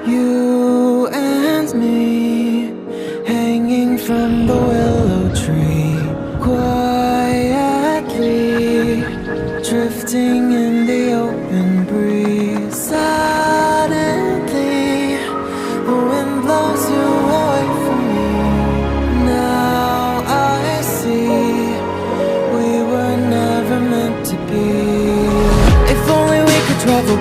You and me, hanging from the willow tree, quietly drifting in the open breeze. Suddenly, the wind blows you away from me. Now I see we were never meant to be. If only we could travel